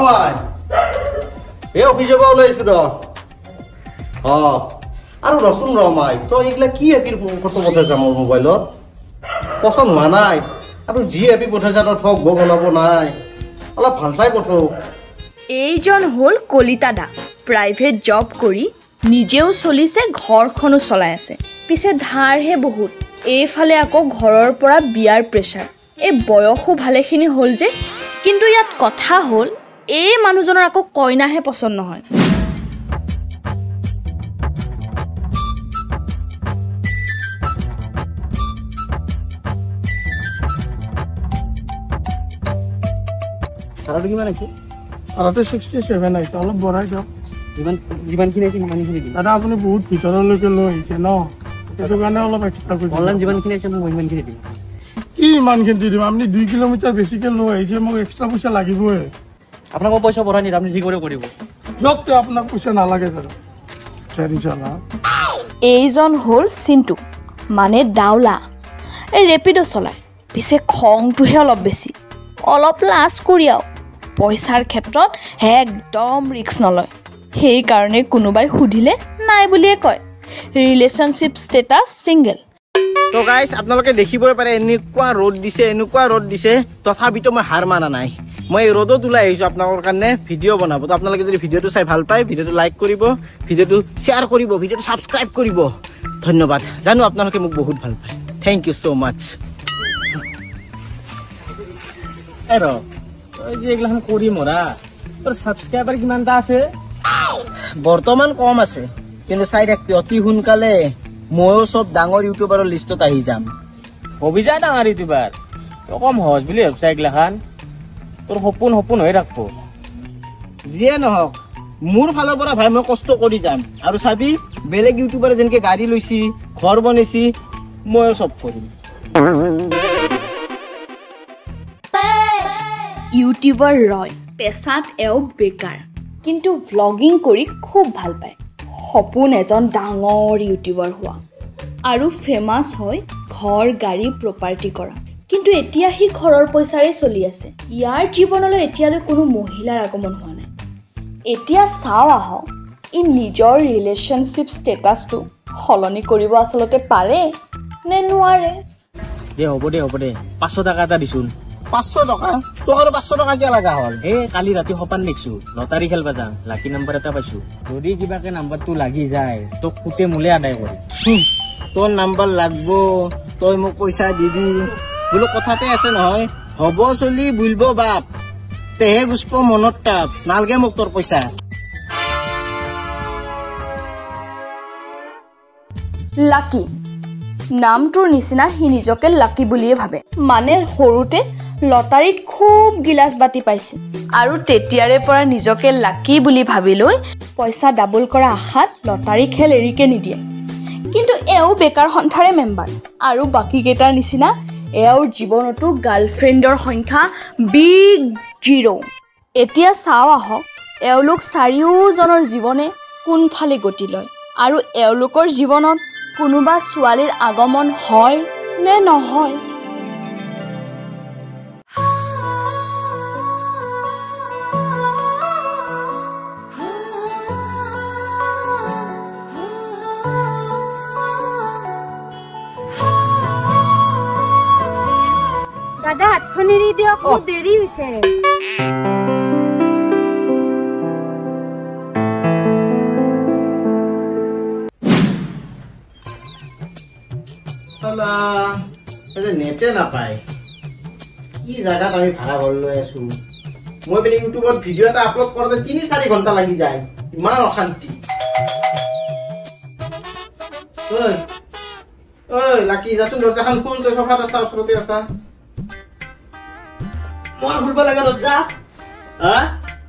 মাই এই অফিসে পৰা ওলাইছো ৰ আৰু ৰচোন ৰ মাই তই এইগিলা কি এপিৰ ফটো পঠাইছা মোৰ মোবাইলত পচন্দ হোৱা নাই আৰু যি এপি পঠাইছা তই ঠগ বগ ওলাব নাই অলপ ভাল চাই পঠাও এইজন হ'ল কলিতা দা প্ৰাইভেট জব কৰি নিজেও চলিছে ঘৰখনো চলাই আছে পিছে ধাৰহে বহুত এইফালে আকৌ ঘৰৰ পৰা বিয়াৰ প্ৰেছাৰ এই বয়সো ভালেখিনি হ'ল যে কিন্তু ইয়াত কথা হ'ল এই মানুহজনৰ আকৌ কইনাহে পছন্দ নহয় সাৰাটো কিমান আছে সাৰাটো 67 আছে অলপ বঢ়াই দিয়ক যিমানখিনি আছে সিমানখিনি দিম দাদা আপুনি বহুত ভিতৰলৈকে লৈ আহিছে ন সেইটো কাৰণে অলপ এক্সট্ৰা কৰি অনলাইন যিমানখিনি আছে মই সিমানখিনি দিম কি ইমানখিনি দিম আপুনি 2 কিলোমিটাৰ বেছিকে লৈ আহিছে মোক এক্সট্ৰা পইচা লাগিবই আপোনাক পইচা বঢ়াই নিদিম আপুনি যি কৰে কৰিব য'ত আপোনাক পইচা নালাগে দাদা চাৰিচালা এইজন হ'ল চিন্তু মানে ডাউলা এই ৰেপিডো চলায় পিছে খংটোহে অলপ বেছি অলপ লাজ কৰিয়াও পইচাৰ ক্ষেত্ৰত একদম ৰিস্ক নলয় সেইকাৰণে কোনোবাই সুধিলে নাই বুলিয়ে কয় ৰিলেশ্যনশ্বিপ ষ্টেটাছ ছিংগল তো গাইজ আপোনালোকে দেখিবই পাৰে এনেকুৱা ৰ'দ দিছে তথাপিতো মই হাৰ মানা নাই মই এই ৰ'দত ওলাই আহিছোঁ আপোনালোকৰ কাৰণে ভিডিঅ' বনাব তো আপোনালোকে যদি ভিডিঅ'টো চাই ভাল পায় ভিডিঅ'টো লাইক কৰিব ভিডিঅ'টো শ্বেয়াৰ কৰিব ভিডিঅ'টো ছাবস্ক্ৰাইব কৰিব ধন্যবাদ জানো আপোনালোকে মোক বহুত ভাল পায় থেংক ইউ ছ' মাছ এইগিলাখন কৰি মৰা তোৰ ছাবস্ক্ৰাইবাৰ কিমানটা আছে বৰ্তমান কম আছে কিন্তু চাই থাকবি অতি সোনকালে ময়ো চব ডাঙৰ ইউটিউবাৰৰ লিষ্টত আহি যাম হবি যা ডাঙৰ ইউটিউবাৰ তই কম সহজ বুলি ভাবছা এইগিলাখান তোৰ সপোন হৈ ৰাখব যিয়ে নহওক মোৰ ফালৰ পৰা ভাই মই কষ্ট কৰি যাম আৰু চাবি বেলেগ ইউটিউবাৰে যেনেকে গাড়ী লৈছি ঘৰ বনাইছি ময়ো চব কৰিম ইউটিউবাৰ ৰয় পেছাত এও বেকাৰ কিন্তু ভ্লগিং কৰি খুব ভাল পায় সপোন এজন ডাঙৰ ইউটিউবাৰ হোৱা আৰু ফেমাছ হয় ঘৰ গাড়ী প্ৰপাৰ্টি কৰা কিন্তু এতিয়া সি ঘৰৰ পইচাৰে চলি আছে ইয়াৰ জীৱনলৈ এতিয়ালৈ কোনো মহিলাৰ আগমন হোৱা নাই এতিয়া চাওঁ আহক ই নিজৰ ৰিলেশ্যনশ্বিপ ষ্টেটাছটো সলনি কৰিব আচলতে পাৰে নে নোৱাৰে হ'ব দে 500 টকা এটা দিছোন 500 টকা তোক আৰু 500 টকা কিয় লগা হ'ল কালি ৰাতি সপান দেখছো লটাৰী খেলবা যাম লাকি নাম্বাৰ এটা পাইছো যদি কিবাকে নাম্বাৰটো লাগি যায় তোক কুটে মুলে আদায় কৰি তোৰ নাম্বাৰ লাগব তই মোক পইচা দিবি বোলো কথাতে আছে নহয় হ'ব চলি বুলব বাপ তেহে গুছপ মনত তাপ নালগে মোক তোৰ পইচা লাকি নামটোৰ নিচিনা সি নিজকে লাকি বুলিয়ে ভাবে মানে সৰুতে লটাৰীত খুব গিলাচ বাতি পাইছে আৰু তেতিয়াৰে পৰা নিজকে লাকি বুলি ভাবি লৈ পইচা ডাবল কৰা আশাত লটাৰী খেল এৰিকে নিদিয়ে কিন্তু এও বেকাৰ সন্থাৰে মেম্বাৰ আৰু বাকী কেইটাৰ নিচিনা এওৰ জীৱনতো গাৰ্লফ্ৰেণ্ডৰ সংখ্যা বিগ 0 এতিয়া চাওঁ আহক এওঁলোক চাৰিওজনৰ জীৱনে কোনফালে গতি লয় আৰু এওঁলোকৰ জীৱনত কোনোবা ছোৱালীৰ আগমন হয় নে নহয় দাদা হাতখন এৰি দিয়ক মোৰ দেৰি হৈছে নেটে নাপায় কি জাগাত আমি ভাড়া ঘৰ লৈ আছো মই বেলেগ ইউটিউবত ভিডিঅ' এটা আপলোড কৰোঁতে 3-4 ঘণ্টা লাগি যায় ইমান অশান্তি ঐ লাকি যাচোন দৰজাখন খুল তই চফাত আছা ওচৰতে আছা মই খুলব লাগে দৰজা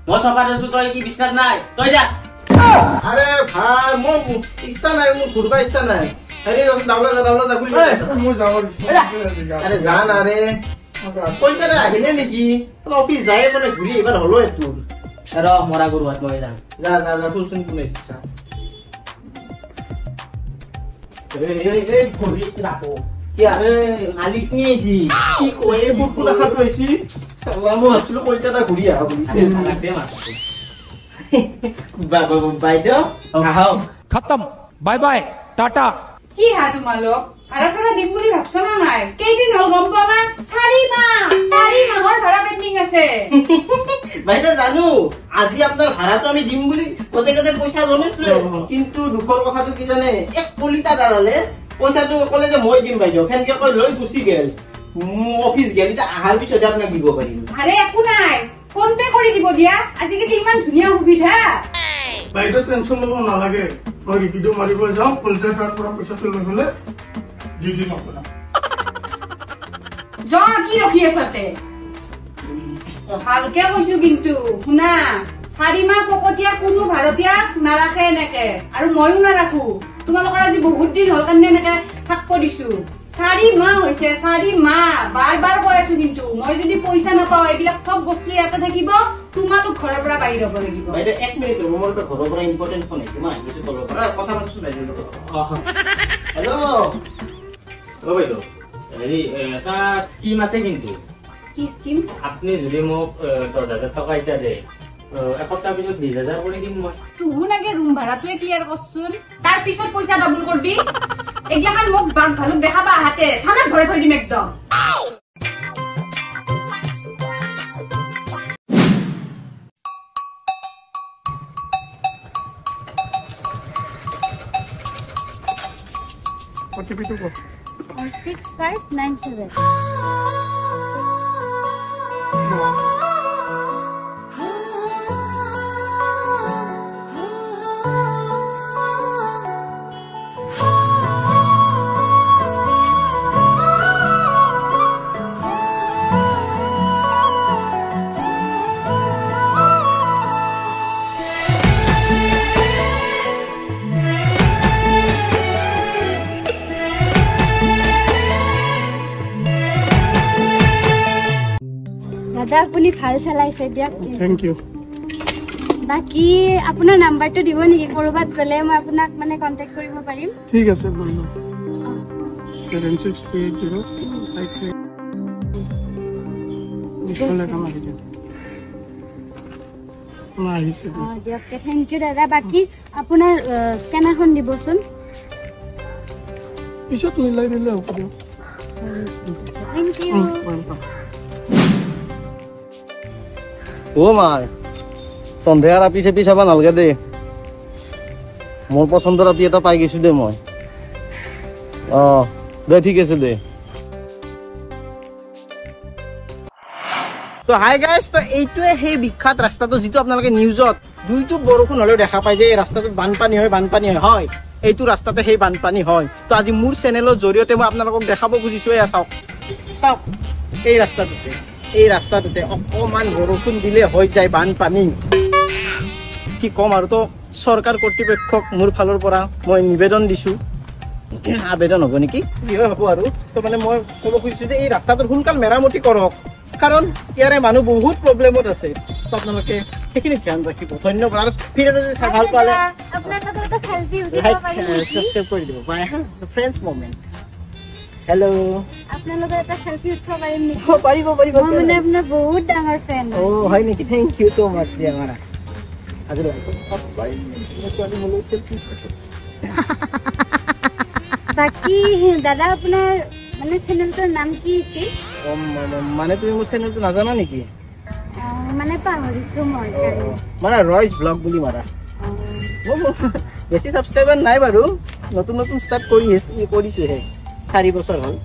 মই চফাত আছো তই কি বিছনাত নাই তই যা আৰে ভাই মই ইচ্ছা নাই মোৰ ঘূৰবা ইচ্ছা নাই আৰে দাওলা যা খুলি মই যাবৰ আরে জান আরে কইতারে আহিলে নেকি অফিস যায় মানে ঘুরি এবার হলো একটু র মরা গরু হাত মই যা খুলছুন কোনে ইচ্ছা এই ঘুরি রাখো কি আরে মালিক নিয়েছি কি কই বুক রাখা কইছি চালা মই ভাবছিলো কলকাতা ঘূৰি আহা বুলি বাইদেউ আহক खत्म बाय बाय टाटा কি হা তোমালোক ভাড়া চাড়া দিম বুলি ভাবছ না নাই কেইদিন হল গম পোৱা না 4 মাহৰ ভাড়া পেণ্ডিং আছে বাইদেউ জানো আজি আপোনাৰ ভাড়াটো আমি দিম বুলি গোটেই পইচা জমাইছিলো কিন্তু দুখৰ কথাটো কি জানে এক কলিতা দাঁড়ালে পইচাটো কলে যে মই দিম বাইদেউ সেনেকে কৈ লৈ গুচি গেল অফিস গেল এতিয়া আহাৰ পিছতে আপোনাক দিব পাৰিম আৰে একো নাই ফোন পে কৰি দিব দিয়া আজিকালি ইমান ধুনীয়া সুবিধা বাইদেউ টেনশ্যন ল'ব নালাগে মই ৰিপিটো মাৰিব যাওঁ কলকাতাৰ পৰা পইচাটো লৈ গ'লে দি দিম আপোনাক য কি ৰখি আছতে ভালকে কৈছো কিন্তু শুনা 4 মাহ পকতীয়া কোনো ভাৰতীয় নাৰাখে এনেকে আৰু ময়ো নাৰাখো তোমালোকৰ আজি বহুত দিন হল কাৰণে এনেকে থাকব দিছো 4 মাহ হৈছে 4 মাহ বাৰ কৈ আছো কিন্তু মই যদি পইচা নাপাওঁ এইবিলাক সব বস্তু ইয়াতে থাকিব তোমালোক ঘৰৰ পৰা বাহিৰ হ'ব লাগিব বাইদেউ 1 মিনিট ৰ'ব মোৰ ঘৰৰ পৰা ইম্পৰ্টেণ্ট ফোন আহিছে মই আহিছো ঘৰৰ পৰা কথা পাতিছো বাইদেউৰ লগত হেল্ল' ও বাইদেউ হেৰি এটা স্কিম আছে কিন্তু কি স্কিম আপুনি যদি মোক 10,000 টকা এতিয়া দে এসপ্তাহ পিছত 20,000 কৰি দিম মই তুহু নাগে ৰুম ভাড়াটোৱে ক্লিয়াৰ কৰচোন তাৰ পিছত পইচা ডাবল কৰবি এগিলাখান মোক বাঘ ভালুক দেখাবা হাতে থানাত ভৰাই থৈ দিম একদম অটিপিটো কওক 6597 দাদা আপুনি ভাল চলাইছে দিয়ক থেংক ইউ বাকি আপোনাৰ নাম্বাৰটো দিব নেকি কৰবাত গলে মই আপোনাক মানে কন্টাক্ট কৰিব পাৰিম ঠিক আছে লৈ লওক 7638053 নিশ্চয় কাম আহি যায় আহিছে দিয়ক থেংক ইউ দাদা বাকি আপোনাৰ স্কেনাৰখন দিবচোন পিছত মিলাই দিলে হ'ব দিয়ক থেংক ইউ ও মাই সন্ধিয়াৰ আপি চেপি চাবা নালাগে দেই মোৰ পচন্দৰ আপি এটা পাই গৈছো দে মই দে ঠিক আছে দে তো হাই গাইজ তো এইটোৱে সেই বিখ্যাত ৰাস্তাটো যিটো আপোনালোকে নিউজত দুইটো বৰষুণ হলেও দেখা পায় যে এই ৰাস্তাটোত বানপানী হয় এইটো ৰাস্তাতে সেই বানপানী হয় তো আজি মোৰ চেনেলৰ জৰিয়তে মই আপোনালোকক দেখাব খুজিছো এয়া চাওক এই ৰাস্তাটোতে অকমান বৰষুণ দিলে হৈ যায় বানপানী কি কম আৰু তো চৰকাৰ কৰ্তৃপক্ষক মোৰ ফালৰ পৰা মই নিবেদন দিছো আবেদন হ'ব নেকি কি হয় হ'ব আৰু তো মানে মই ক'ব খুজিছো যে এই ৰাস্তাটোৰ সোনকাল মেৰামতি কৰক কাৰণ ইয়াৰে মানুহ বহুত প্ৰব্লেমত আছে তো আপোনালোকে সেইখিনি ধ্যান ৰাখিব ধন্যবাদ আৰু ভিডিঅ'টো যদি চাই ভাল পালে আপোনাৰ লগত এটা সেলফি উঠিব লাইক পাৰিম সাবস্ক্ৰাইব কৰি দিব বাই ফ্ৰেণ্ডছ মোমেন্ট হেল্ল' আপোনাৰ লগত এটা সেলফি উঠিব পাৰিম নেকি পাৰিব মই মানে আপোনাৰ বহুত ডাঙৰ ফেন হয় নেকি থেংক ইউ সো মাচ দিয়া মাৰা আজি বাকি দাদা আপোনাৰ মানে চেনেলটোৰ নাম কি আছিল মানে তুমি মোৰ চেনেলটো নাজানা নেকি মানে পাহৰিছো মই মানে ৰয়ছ ব্লগ বুলি মাৰা বেছি ছাবস্ক্ৰাইবাৰ নাই বাৰু নতুন ষ্টাৰ্ট কৰিছোহে 4 বছৰ হ'ল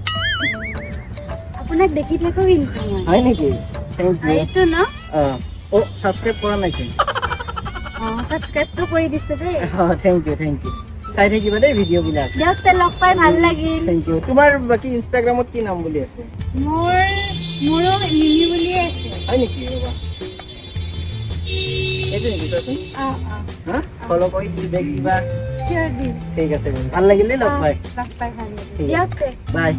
আপোনাক দেখি থাকো কিন্তু হয় নেকি থেংক ইউ এইটো ন ছাবস্ক্ৰাইব কৰা নাইছে সাবস্ক্ৰাইবটো কৰি দিছে দেই থেংক ইউ চাই থাকিবা দেই ভিডিঅ'বিলাক দিয়ক তে লগ পাই ভাল লাগিল থেংক ইউ তোমাৰ বাকি ইনষ্টাগ্ৰামত কি নাম বুলি আছে মোৰো লিলি বুলিয়ে আছে হয় নেকি ৰবা এইটো নেকি চোৱাচোন হা ফলো কৰি দিবা কিবা চিয়ৰ দিম ঠিক আছে ভাল লাগিল দেই লগ পাই লগ পাই ভাল লাগিল দিয়ক তে বাই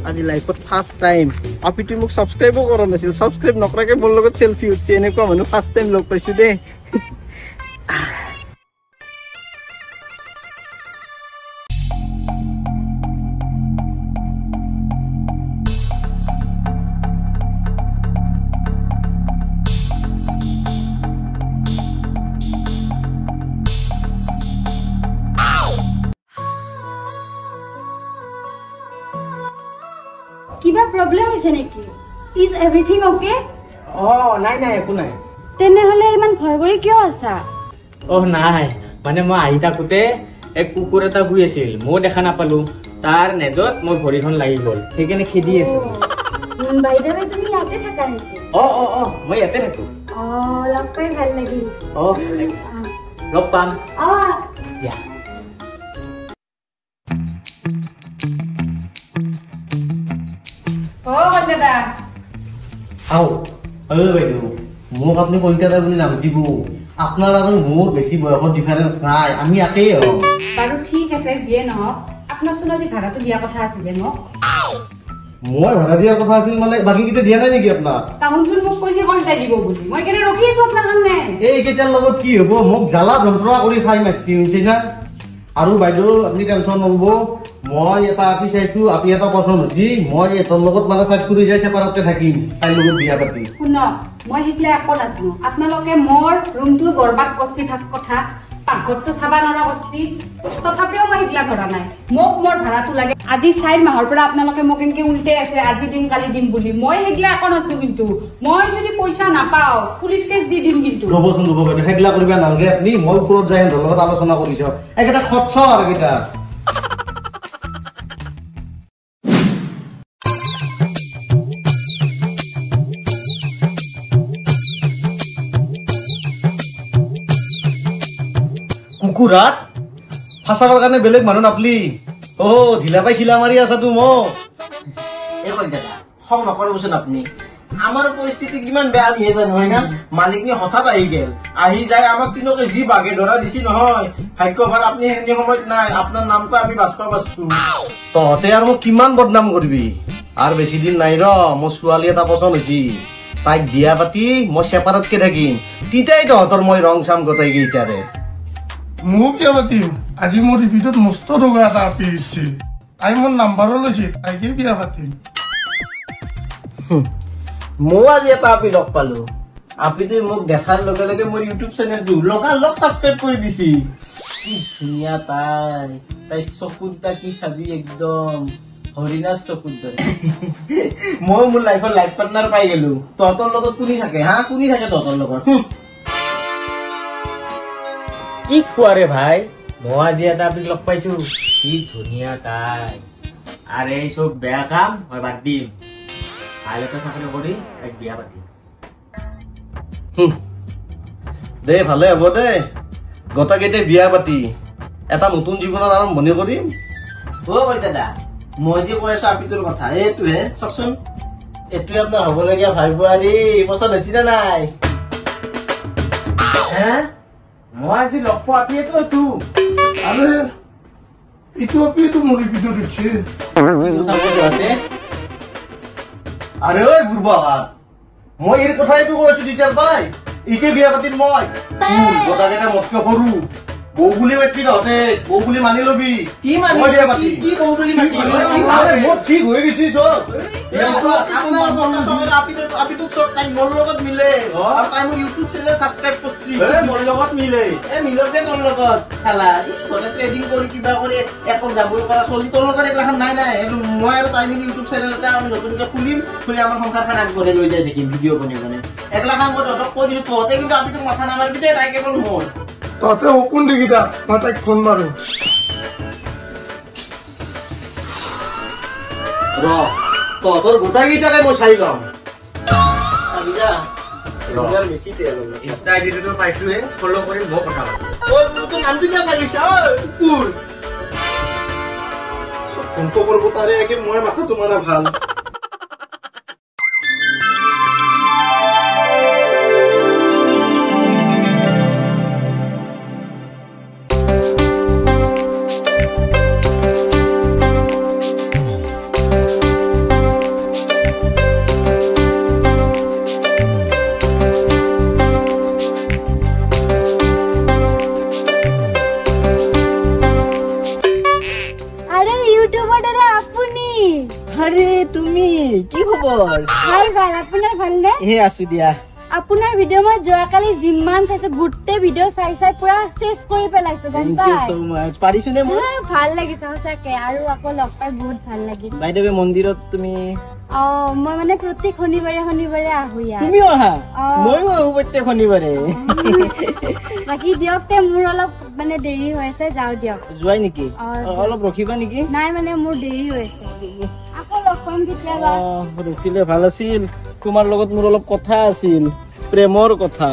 আজি লাইফত ফাৰ্ষ্ট টাইম আপিটো মোক ছাবস্ক্ৰাইবো কৰা নাছিল ছাবস্ক্ৰাইব নকৰাকে মোৰ লগত চেলফি উঠছে এনেকুৱা মানুহ ফাৰ্ষ্ট টাইম লগ পাইছো দেই প্ৰব্লেম হৈছে নেকি? Is everything okay? নাই নাই একো নাই। তেনেহলে ইমান ভয় কৰি কিয় আছা? নাই মানে মই আহি থাকোতে এক কুকুৰ এটা শুই আছিল, মই দেখা নাপালো, তাৰ নেজত মোৰ ভৰিখন লাগি গ'ল, সেইকাৰণে খেদি আছো। বাইদেউ তুমি ইয়াতে থাকা নেকি? মই ইয়াতে থাকো। লগ পাই ভাল লাগিল। লগ পাম দিয়া। কলিতা বাইদেউ মোক আপনি কলিতা বুলি নাম দিব। আপনার আর মোর বেশি বয়সের ডিফারেন্স নাই, আমি একেই হম। বাৰু ঠিক আছে, যিয়ে নহওক আপোনাৰ চোন আজি ভাড়াটো দিয়া কথা আছিলে মোক। মই ভাড়া দিয়ার কথা আছিল মানে বাকি কিটা দিয়া নাই নেকি আপনার? তাহুনচোন মোক কৈছে কলিতাই দিব বুলি, মই কেনে ৰখি আছো আপোনাৰ কাৰণে। এই কেইটাৰ লগত কি হব, মোক জ্বালা যন্ত্ৰণা কৰি খাই মাৰছি বুঝছি না। আৰু বাইদেউ আপনি টেনশন নলব, মই এটা আপি চাইছো, আপনি এটা পছন্দ হচ্ছি, মই এটার লগত মানে সাইড করে যাই সেপারাতে থাকিম, তাই লগত বিয়া পাতি। শুনক মই সেইগিলা একো নাজানো, আপোনালোকে মোৰ ৰুমটো বৰবাদ কৰছি, ফাৰ্ষ্ট কথা পাকঘৰটো চাবা নৰা কৰছি, তথাপিও মই সেইগিলা ধৰা নাই। মোক মোৰ ভাড়াটো লাগে। আজি 4 মাহৰ পৰা আপোনালোকে মোক এনেকে উল্টাই আছে, আজি দিম কালি দিম বুলি। মই সেইগিলা একো নাজানো, কিন্তু মই যদি পইচা নাপাও পুলিচ কেছ দি দিম। কিন্তু ৰবচোন ৰব বাইদেউ, সেইগিলা কৰিব নালাগে আপনি, মই ওপৰত যাই সিহঁতৰ লগত আলোচনা কৰিছ। এইকেইটা খৰচ আৰু এইকেইটা কুকুৰাত ফাঁচাবৰ কাৰণে বেলেগ মানুহ নাপলি। ঢিলা পাই খিলা মাৰি আছা তো মোক। এই কলিতা খং নকৰবচোন আপনি, আমার পরিস্থিতি কিমান বেয়া আমি জানো হয় না। মালিকনি হঠাৎ আহি গেল, আহি যায় আমাক তিনকে যি বাগে ধরা দিছি নহয়। ভাগ্য ভাল আপনি সেনে সময়ত নাই, আপনার নামটো আমি বাঁচবা পারছো। তহঁতে আৰু মোক কিমান বদনাম কৰিবি। আৰু বেছি দিন নাই ৰ, মোৰ ছোৱালী এটা পচন্দ হৈছি, তাইক বিয়া পাতি মই চেপাৰেটকে থাকিম, তেতিয়াই তহঁতৰ মই ৰং চাম গোটাই কেইটাৰে। মোক বিয়া পাতিম? আজি মোৰ ৰিপিটত মস্ত টকা এটা আপি আহিছে, তাই মোৰ নাম্বাৰো লৈছে, তাইকে বিয়া পাতিম। মই আজি এটা আপি লগ পালো, আপিটো মোক দেখাৰ লগে লগে মোৰ ইউটিউব চেনেলটো লগালগ সাবস্ক্ৰাইব কৰি দিছি। কি ধুনীয়া তাই, তাই চকুত কি চাবি একদম হৰিণাৰ চকুত দৰে। মই মোৰ লাইফৰ লাইফ পাৰ্টনাৰ পাই গেলো। তহঁতৰ লগত কোনি থাকে হা, কোনি থাকে তহঁতৰ লগত? কি কোৱা ৰে ভাই, মই আজি এটা আপি লগ পাইছো, কি ধুনীয়া তাই। আৰে এই চব বেয়া কাম মই বাদ দিম, ভাল এটা চাকৰি কৰি তাইক বিয়া পাতিম। দে ভালে হ'ব দে, গোটাকেইটাই বিয়া পাতি এটা নতুন জীৱনৰ আৰম্ভণি কৰিম। দাদা মই যে কৈ আছো আপিটোৰ কথা, এইটোহে চাওকচোন, এইটোৱে আপোনাৰ হবলগীয়া ভাই বোৱাৰী পচন্দ হৈছে নে নাই? মই আজি লগ পোৱা আপিয়েতো এইটো। আৰে এইটো আপিটো মোৰ ৰিপিটত উঠছে। আৰে ঐ বুঢ়া হাত, মই এই কথাইতো কৈছো তেতিয়াৰ পাই, ইকে বিয়া পাতিম মই। গোটাকেইটা মোতকে সৰু, বৌ বুলি মাতি তহঁতে, বৌ বুলি মানি লবি। কি মানি? মই বিয়া পাতিম। কি বৌ বুলি মাতি? আৰে মোৰ ঠিক হৈ গৈছি চব। আপোনাৰ বন্ধা সময়ত আপিটোক চব তাই মোৰ লগত মিলে, আৰু তাই মোক ইউটিউব চেনেল সাবস্ক্ৰাইব কৰছি। মোৰ লগত মিলে মিলতে তোৰ লগত খেলা ঘৰে ট্ৰেডিং কৰি কিবা কৰি একো যাবই পৰা চলি তোৰ লগত এইগিলাখান নাই নাই। মই আৰু তাই মিলি ইউটিউব চেনেল এটা আমি নতুনকে খুলিম, খুলি আমাৰ সংসাৰখন আগবঢ়াই লৈ যাই থাকিম ভিডিঅ' বনাই বনাই। এইগিলাখান মই তহঁতক কৈ দিছো, তহঁতে কিন্তু আপিটোক মাথা নামাৰিবি দে, তাই কেৱল মই। তহঁতে সপোন দেখিতা, মই তাইক ফোন মাৰো। ৰ তহঁতৰ গোটাকেইটাকে মই চাই লম। ইনষ্টা আইডিটো পাইছোৱে, ফলো কৰি মই কথা পাতিম। তোৰ নামটো কিয় চালিছা কুকুৰ? ফোনটো কৰিব তাৰে আগে মই মাথাটো মাৰা ভাল। আৰে তুমি কি খবৰ? ভাল ভাল, আপোনাৰ ভালনে? আছো দিয়া। আপোনাৰ ভিডিঅ' মই যোৱাকালি যিমান চাইছো, গোটেই ভিডিঅ' চাই চাই পুৰা চেছ কৰি পেলাইছো, গম পাই? পাৰিছো নে? মোৰ ভাল লাগিছে সঁচাকে, আৰু আকৌ লগ পাই বহুত ভাল লাগিল। বাইদেৱে মন্দিৰত তুমি মই মানে প্ৰত্যেক শনিবাৰে শনিবাৰে আহো ইয়াত তুমিও আহা অ। ময়ো আহো প্ৰত্যেক শনিবাৰে বাকী দিয়ক তে মোৰ অলপ মানে দেৰি হৈ আছে যাওঁ দিয়ক যোৱাই নেকি অ। অলপ ৰখিবা নেকি নাই মানে মোৰ দেৰি হৈ আছে আকৌ লগ পাম কেতিয়াবা ৰখিলে ভাল আছিল তোমাৰ লগত মোৰ অলপ কথা আছিল প্ৰেমৰ কথা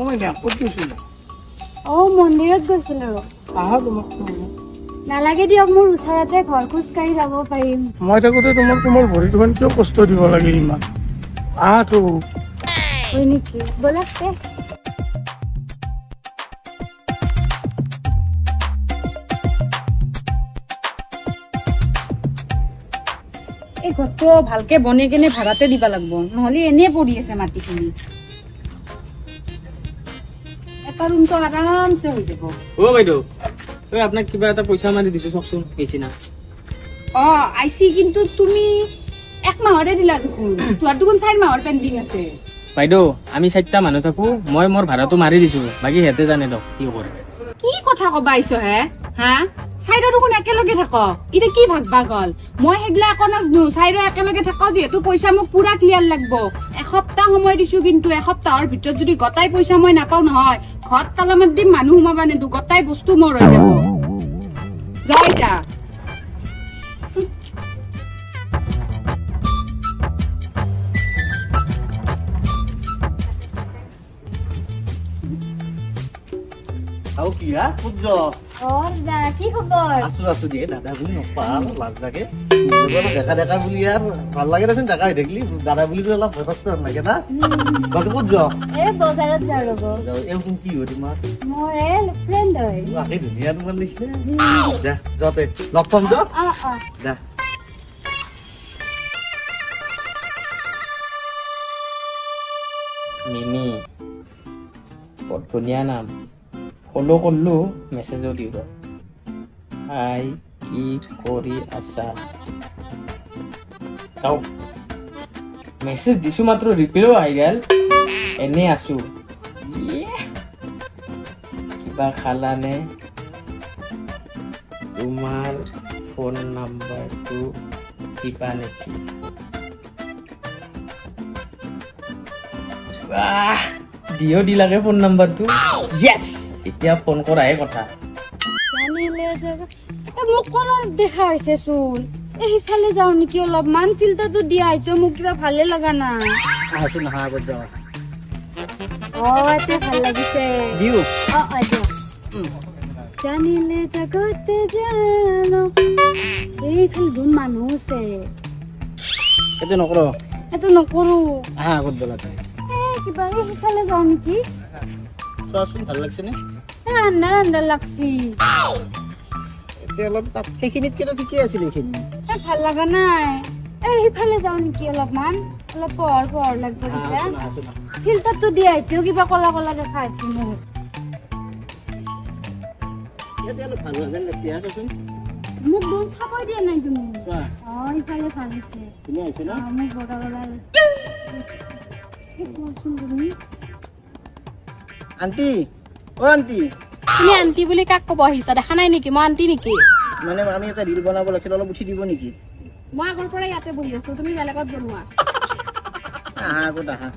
মাইনা ক'ত গৈছিলা মন্দিৰত গৈছিলো আহা তোমাক নালাগে দিয়ক মোৰ ওচৰতে ঘৰ খোজ কাঢ়ি যাব পাৰিম মই থাকোঁতে তোমাৰ ভৰি দুখন কিয় কষ্ট দিব লাগে ইমান আহাতো হয় নেকি ব'লক তে এই ঘৰটো ভালকে বনাই কেনে ভাড়াতে দিবা লাগব নহলে এনে পৰি আছে মাটিখিনি এটা ৰুমটো আৰামছে হৈ যাব অ বাইদেউ ঐ আপোনাক কিবা এটা পইচা মাৰি দিছো চাওকচোন আহিছে না আইছি কিন্তু তুমি 1 মাহৰে দিলা দেখোন তোমাৰ দেখোন 4 মাহৰ পেণ্ডিং আছে বাইদেউ আমি 4টা মানুহ থাকো মই মোৰ ভাড়াটো মাৰি দিছো বাকী সিহঁতে জানে দক কি কৰে কি কথা কবা আইছো হা চাইৰো দেখোন একেলগে থাক এতিয়া কি ভাগবা গল মই হেগলা একো নাজনো চাইৰো একেলগে থাক যিহেতু পইচা মোক পুৰা ক্লিয়াৰ লাগব এসপ্তাহ সময় দিছো কিন্তু এসপ্তাহৰ ভিতৰত যদি গটাই পইচা মই নাপাও নহয় ঘৰত তালামাত দিম মানুহ সোমাবা নেদো গটাই বস্তু মোৰ হৈ যাব যাই যা আৰু কি হা সূৰ্য দাদা কি খবৰ আছো দিয়ে দাদা বুলি নপাল লাজ লাগে দেখা বুলি আৰু ভাল লাগে দেচোন দেখা হৈ থাকিলি দাদা বুলি অলপ ভয় কষ্ট লাগে না বাকী ক'ত যোৱা বজাৰত যাওঁ ৰ'ব এইখন কি হয় তোমাৰ মোৰ ফ্ৰেণ্ড হয় আহি ধুনীয়া তোমাৰ নিচিনা যা যাতে লগ পাম যা যা মিমি বৰ ধুনীয়া নাম ফলো কৰলো মেসেজও দিব হাই কি কৰি আছা তাও মেসেজ দিছো মাত্ৰ ৰিপ্লাইও আহি গেল এনে আছো কিবা খালানে তোমাৰ ফোন নাম্বাৰটো দিবা নেকি দিও দিলাকে ফোন নাম্বাৰটো ইয়েস এতিয়া ফোন কৰাহে কথা জানিলে মোক কোনো দেখা হৈছে চোন সিফালে যাওঁ নেকি অলপমান ফিল্টাৰটো দিয়া হয়তো মোক কিবা ভালে লগা নাই আহাচোন আহা আগত যাওঁ এতিয়া ভাল লাগিছে দিও দিয়ক জানিলে জগতে জানো এইফালে ধুন মানুহ আছে এইটো নকৰো এইটো নকৰো আহা আগত বলা তাই কিবা সিফালে যাওঁ নেকি চোৱাচোন ভাল লাগছে নে আন্দা লাগছি এতিয়া অলপ তাত সেইখিনিতকেতো ঠিকেই আছিল এইখিনি ভাল লগা নাই সিফালে যাওঁ নেকি অলপমান অলপ পোহৰ লাগিব তেতিয়া ফিল্টাৰটো দিয়া এতিয়াও কিবা কলা কলা দেখা আছে মোক ইয়াতে অলপ ভাল হোৱা যেন লাগছে চোৱাচোন মোক দুধ খাবই দিয়া নাই তুমি চোৱা ইফালে ভাল হৈছে ধুনীয়া হৈছে ন মোক বগা বগা কোৱাচোন তুমি আন্টি অ আন্টি তুমি আন্টি বুলি কাক কব আহিছা দেখা নাই নেকি মই আন্টি নেকি মানে আমি এটা ৰিল বনাব লাগিছিল অলপ উঠি দিব নেকি মই আগৰ পৰা ইয়াতে বহি আছো তুমি বেলেগত বনোৱা আহা আগত আহা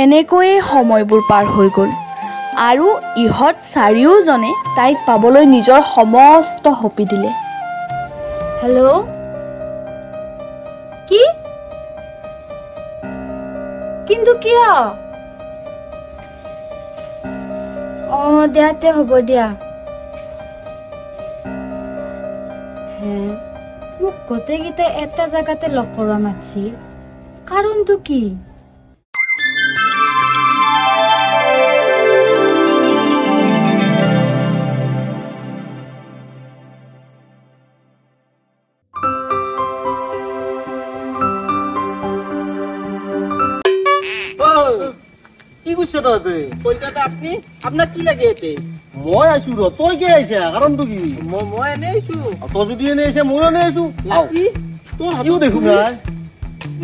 এনেকৈয়ে সময়বোৰ পাৰ হৈ গ'ল আৰু ইহঁত চাৰিওজনে তাইক পাবলৈ নিজৰ সমস্ত সঁপি দিলে। হেল্ল' কি কিন্তু কিয় দিয়াতে হ'ব দিয়া মোক গোটেইকেইটা এটা জাগাতে লগ কৰা মাতছি কাৰণটো কি কি কৰছে তই কলকাতা আপনি আপনাৰ কি লাগে এতে মই আইছো ৰ তই কে আইছা কাৰণটো কি মই এনে আইছো তই যদি এনে আইছা মই এনে আইছো লাকি তোৰ হাতিও দেখো নাই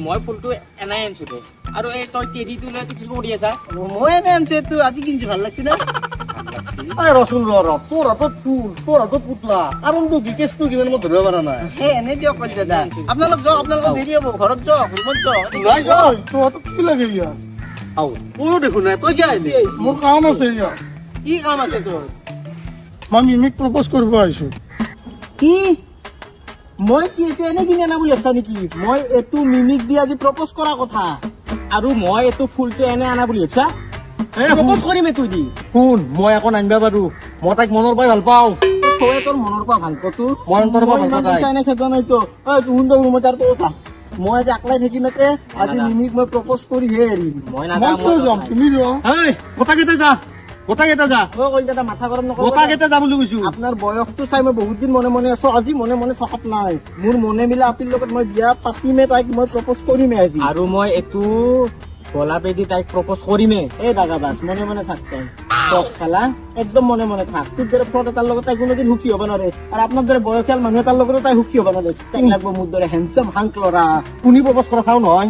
মই ফুলটো এনাই আনছো দে আৰু এই তই টেডিটো লৈ কি কৰি আছা মই এনে আনছো তো আজি কিনছি ভাল লাগছি না আই ৰচোন ৰ তোৰ হাতত ফুল তোৰ হাতত পুতলা কাৰণটো কি কেছটো কিমান মই ধৰিব পৰা নাই হে এনে দিয়ক কলকাতা আপোনালোক যাওক আপোনালোক দেৰি হ'ব ঘৰত যাওক ৰুমত যাওক নাই যাই তোৰ হাতত কি লাগে ইয়াৰ আও ময়ো দেখো নাই তই কি আহিলি মোৰ কাম আছে ইয়াৰ কি কাম আছে তোৰ মই মিমিক প্ৰপ'জ কৰিব আহিছো কি মই কি এইটো এনে কিনি আনা বুলি ভাবছা নেকি মই এইটো মিমিক দি আজি প্ৰপ'জ কৰা কথা আৰু মই এইটো ফুলটো এনে আনা বুলি ভাবছা প্ৰপ'জ কৰিম এইটো দি শুন মই আকৌ নামিবা পাৰো মই তাইক মনৰ পৰাই ভাল পাওঁ তই তোৰ মনৰ পৰা ভাল পাতো মই অন্তৰৰ পৰা ভাল পাওঁ এনে খেদা নাই তো তুহুন তো ৰুমত আৰু তো উঠা মই আজি আকলাই থাকিম এতে আজি মিমিক মই প্ৰপ'জ কৰি হে এৰিম মই মই নাযাওঁ কিয় যাম তুমি যোৱা এই গোটাকেইটা যা গোটাকেইটা যা মই কলকাতা মাথা গৰম নকৰিব গোটাকেইটা যা বুলি কৈছো আপোনাৰ বয়সটো চাই মই বহুত দিন মনে মনে আছো আজি মনে মনে চকাত নাই মোৰ মনে মিলা আপিৰ লগত মই বিয়া পাতিমে তাইক মই প্ৰপ'জ কৰিমে আজি আৰু মই এইটো গোলাপেদি তাইক প্ৰপ'জ কৰিমে এই দাগা বাছ মনে মনে থাক তই চক চালা একদম মনে মনে থাক তোৰ দৰে ফ্ৰড এটাৰ লগত তাই কোনোদিন সুখী হ'ব নোৱাৰে আৰু আপোনাৰ দৰে বয়সীয়াল মানুহ এটাৰ লগতো তাই সুখী হ'ব নোৱাৰে তাইক লাগব মোৰ দৰে হেণ্ডচাম হাংক ল'ৰা কোনি প্ৰপ'জ কৰা চাও নহয়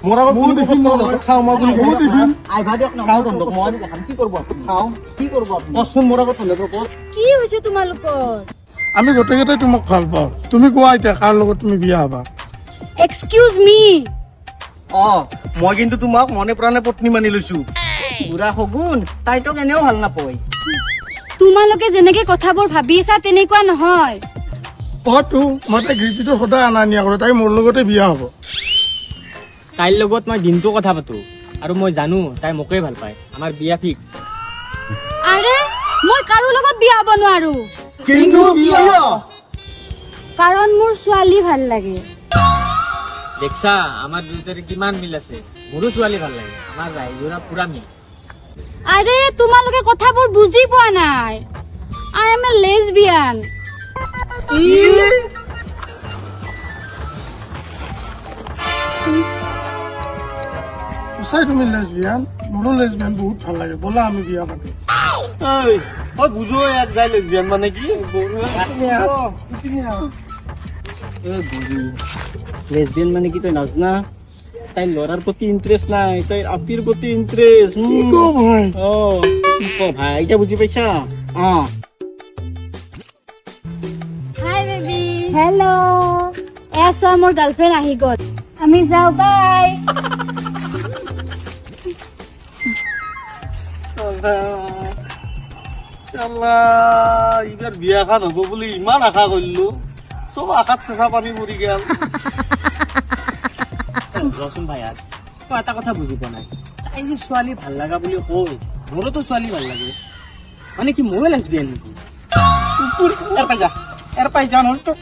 মোৰ আগত কোনি প্ৰপ'জ কৰা দৰ্শক চাও মই কোনি বহুত দেখিম আইভা দিয়ক না চাও তহঁতক মই দেখাম কি কৰিব আপুনি চাও কি কৰিব আপুনি কচোন মোৰ আগত তহঁতে প্ৰপ'জ কি হৈছে তোমালোকৰ আমি গোটেইকেইটাই তোমাক ভাল পাওঁ তুমি কোৱা এতিয়া কাৰ লগত তুমি বিয়া হবা এক্সকিউজ মি মই কিন্তু তোমাক মনে প্ৰাণে পত্নী মানি লৈছো বুঢ়া শগুন তাই তোক এনেও ভাল নাপায় তোমালোকে যেনেকে কথাবোৰ ভাবি আছা তেনেকুৱা নহয় তো মই তাইক ৰিপিটত সদায় অনা নিয়া কৰোঁ তাই মোৰ লগতে বিয়া হ'ব তাইৰ লগত মই দিনটো কথা পাতো আৰু মই জানো তাই মোকেই ভাল পায় আমাৰ বিয়া ফিক্স আৰে মই কাৰো লগত বিয়া হ'ব নোৱাৰো কিন্তু বিয়া কাৰণ মোৰ ছোৱালী ভাল লাগে দেখছা আমাৰ দুটাৰে কিমান মিল আছে মোৰো ছোৱালী ভাল লাগে আমাৰ ৰাইজৰা পুৰা মিল আৰে তোমালোকে কথাবোৰ বুজি পোৱা নাই আই এম এ লেছবিয়ান সঁচাই তুমি লেছবিয়ান মোৰো লেছবিয়ান বহুত ভাল লাগে ব'লা আমি বিয়া পাতিম মই বুজো এক যাই লেছবিয়ান মানে কি লেছবিয়ান মানে কি তই নাজনা তাই ল'ৰাৰ প্ৰতি ইণ্টাৰেষ্ট নাই তাই আপিৰ প্ৰতি ইণ্টাৰেষ্ট কি ক ভাই এতিয়া বুজি পাইছা হাই বেবি হেল্ল' এয়া চোৱা মোৰ গাৰ্লফ্ৰেণ্ড আহি গ'ল আমি যাওঁ বাই এইবাৰ বিয়াখন হ'ব বুলি ইমান আশা কৰিলো চব আশাত চেঁচা পানী পৰি গেল ৰচোন ভাই আজ তই এটা কথা বুজি পোৱা নাই তাই যে ছোৱালী ভাল লগা বুলি কয় মোৰোতো ছোৱালী ভাল লাগে মানে কি ময়ো লেছবিয়ান নেকি এৰ পাই যা নহ'লে তোক